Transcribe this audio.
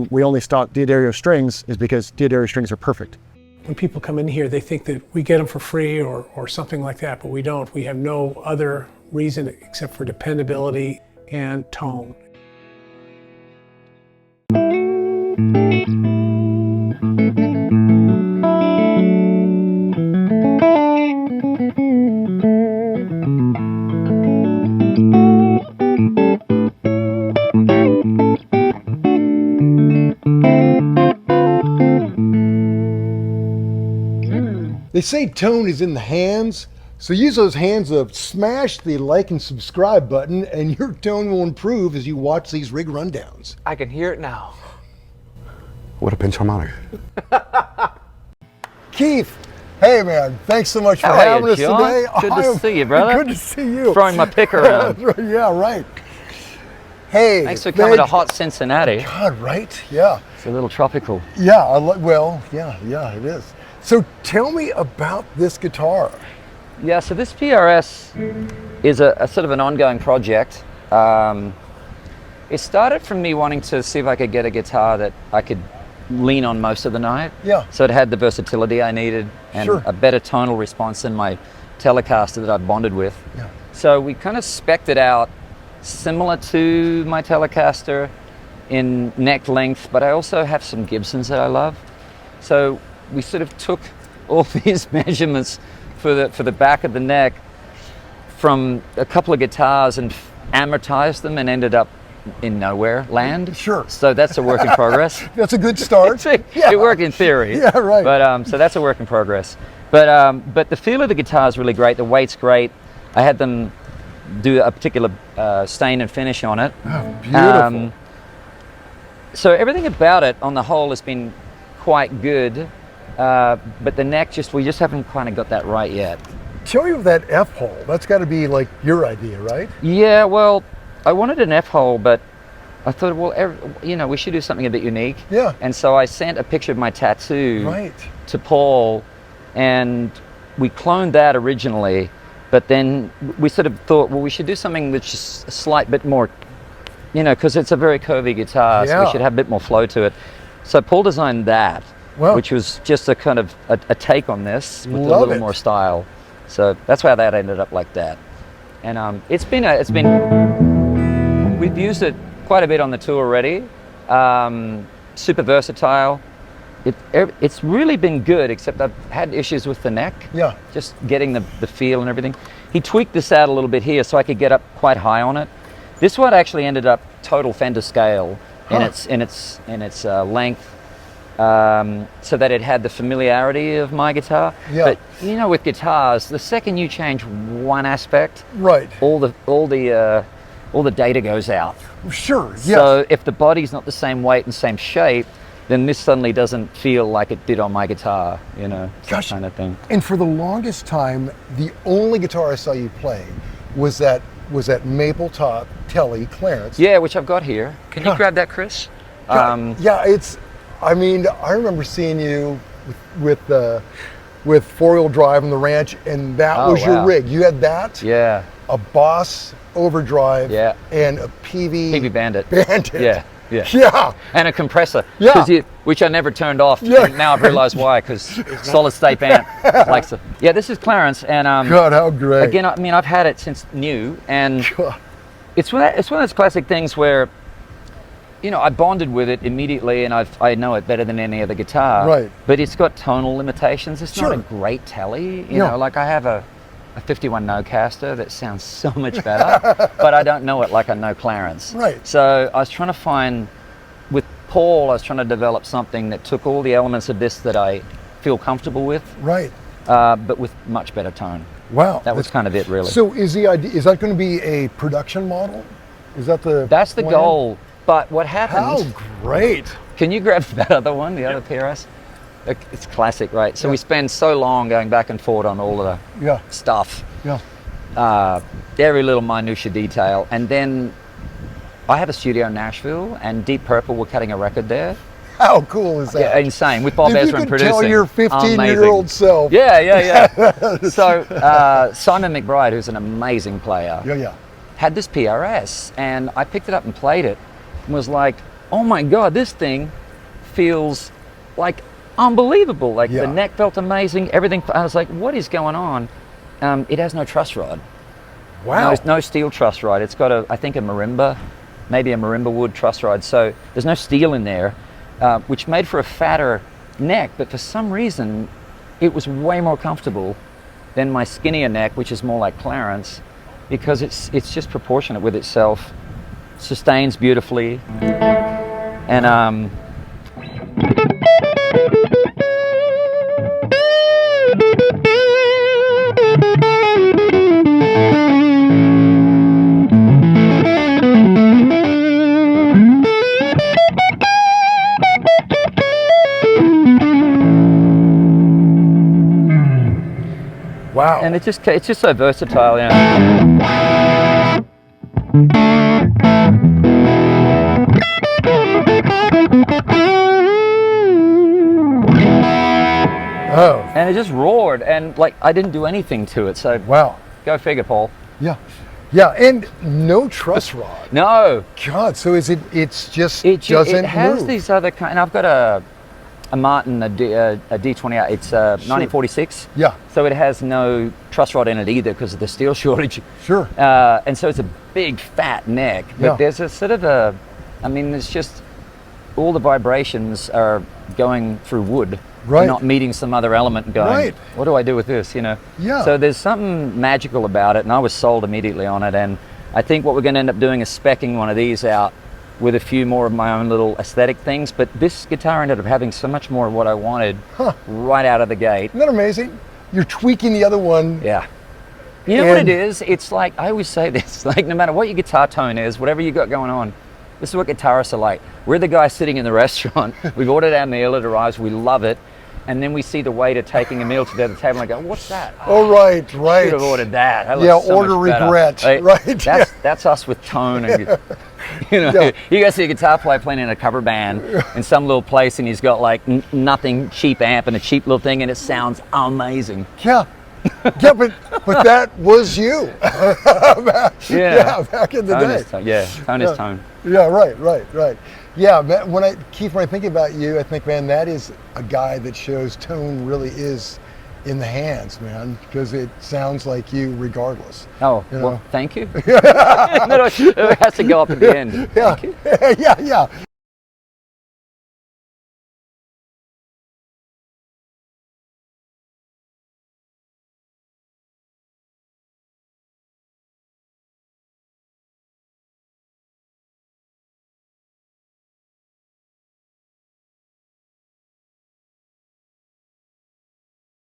we only stock Diodario strings is because Diodario strings are perfect. When people come in here, they think that we get them for free or something like that, but we don't. We have no other reason except for dependability and tone. They say tone is in the hands, so use those hands to smash the like and subscribe button, and your tone will improve as you watch these rig rundowns. I can hear it now. What a pinch harmonic. Keith, hey man, thanks so much for How are having you, us John? today. Good to see you, brother. Good to see you. Throwing my pick around. Yeah, right. Hey, Thanks for coming to hot Cincinnati. God, right? Yeah. It's a little tropical. Yeah, well, yeah, it is. So tell me about this guitar. Yeah, so this PRS is a sort of an ongoing project. It started from me wanting to see if I could get a guitar that I could lean on most of the night. Yeah. So it had the versatility I needed and Sure. a better tonal response than my Telecaster that I bonded with. Yeah. So we kind of spec'd it out similar to my Telecaster in neck length, but I also have some Gibsons that I love. So we sort of took all these measurements for the back of the neck from a couple of guitars and amortized them and ended up in nowhere land. Sure. So that's a work in progress. That's a good start. It worked in theory. Yeah, right. But so that's a work in progress. But the feel of the guitar is really great. The weight's great. I had them do a particular stain and finish on it. Oh, beautiful. So everything about it on the whole has been quite good. But the neck, we just haven't kind of got that right yet. Tell me of that F-hole. That's got to be like your idea, right? Yeah, well, I wanted an F-hole, but I thought, well, we should do something a bit unique. Yeah. And so I sent a picture of my tattoo Right. to Paul, and we cloned that originally, but then we sort of thought, well, we should do something which is a slight bit more, because it's a very curvy guitar, so we Yeah. should have a bit more flow to it. So Paul designed that. Wow. Which was just a kind of a take on this with Love a little it. more style. So that's why that ended up like that. And we've used it quite a bit on the tour already. Super versatile. It's really been good, except I've had issues with the neck. Yeah. Just getting the feel and everything. He tweaked this out a little bit here so I could get up quite high on it. This one actually ended up total Fender scale in its length. So that it had the familiarity of my guitar. Yeah. But with guitars, the second you change one aspect, Right. all the data goes out. Sure. Yes. So if the body's not the same weight and same shape, then this suddenly doesn't feel like it did on my guitar. That Gosh. kind of thing. And for the longest time, the only guitar I saw you play was that maple top Telly Clarence. Yeah, which I've got here. Can you Yeah. grab that, Chris? I remember seeing you with four-wheel drive on the ranch, and that Oh, was your wow. rig. You had that, Yeah. a Boss overdrive, Yeah. and a PV Bandit. Bandit. Yeah. Yeah. Yeah. And a compressor, Yeah. which I never turned off. Yeah. And now I've realized why, because solid state band likes to. Yeah, this is Clarence, and God, how great. again, I've had it since new, and God. it's one of those classic things where, I bonded with it immediately, and I know it better than any other guitar. Right. But it's got tonal limitations. It's not Sure. a great telly, No. Like I have a 51 Nocaster that sounds so much better, but I don't know it like I know Clarence. Right. So I was trying to find, with Paul, I was trying to develop something that took all the elements of this that I feel comfortable with, Right. but with much better tone. Wow. That was kind of it, really. So is that going to be a production model? Is that the That's the plan? goal. But what happened? How great. Can you grab that other one, the other PRS? It's classic, right? So we spend so long going back and forth on all of the Yeah. stuff, Yeah. every little minutia detail. And then I have a studio in Nashville, and Deep Purple were cutting a record there. How cool is that? Yeah, insane, with Bob If you Ezrin could producing. tell your 15-year-old self. Yeah. So Simon McBride, who's an amazing player, Yeah. had this PRS, and I picked it up and played it, and was like, oh my God, this thing feels like unbelievable. Like Yeah. the neck felt amazing, everything. I was like, what is going on? It has no truss rod. Wow. No steel truss rod. It's got I think a marimba, maybe a marimba wood truss rod. So there's no steel in there, which made for a fatter neck, but for some reason, it was way more comfortable than my skinnier neck, which is more like Clarence, because it's just proportionate with itself, sustains beautifully, and Wow. and it's just so versatile, you know. Oh, And it just roared, and like I didn't do anything to it. So wow. go figure, Paul. Yeah. Yeah, and no truss rod. No, God, so it's just it doesn't has move. these other kind. And I've got a Martin, a D28. It's 1946. Yeah, So it has no truss rod in it either because of the steel shortage. sure. And so it's a big fat neck. But Yeah. there's a sort of it's just all the vibrations are going through wood. Right. They're not meeting some other element and going, Right. what do I do with this, you know? Yeah. So there's something magical about it, and I was sold immediately on it. And I think what we're going to end up doing is speccing one of these out with a few more of my own little aesthetic things. But this guitar ended up having so much more of what I wanted right out of the gate. Isn't that amazing? You're tweaking the other one. Yeah. You know what And- it is? It's like, I always say this, like no matter what your guitar tone is, whatever you got going on, this is what guitarists are like. We're the guy sitting in the restaurant, we've ordered our meal, it arrives, we love it, and then we see the waiter taking a meal to the other table and I go, what's that? Oh, right, I right. should have ordered that. That Yeah, looks so order much better." regret, right, That's us with tone. And you know, Yeah. you go see a guitar player playing in a cover band in some little place and he's got like nothing, cheap amp and a cheap little thing and it sounds amazing. Yeah. Yeah, but that was you. Yeah, back in the Tone day. is tone. Yeah, tone is tone. Yeah, right. Yeah, man, Keith, when I think about you, I think, man, that is a guy that shows tone really is in the hands, man, because it sounds like you regardless. Oh, You well, know? thank you. No, it has to go up at the end. Yeah, Thank you. yeah.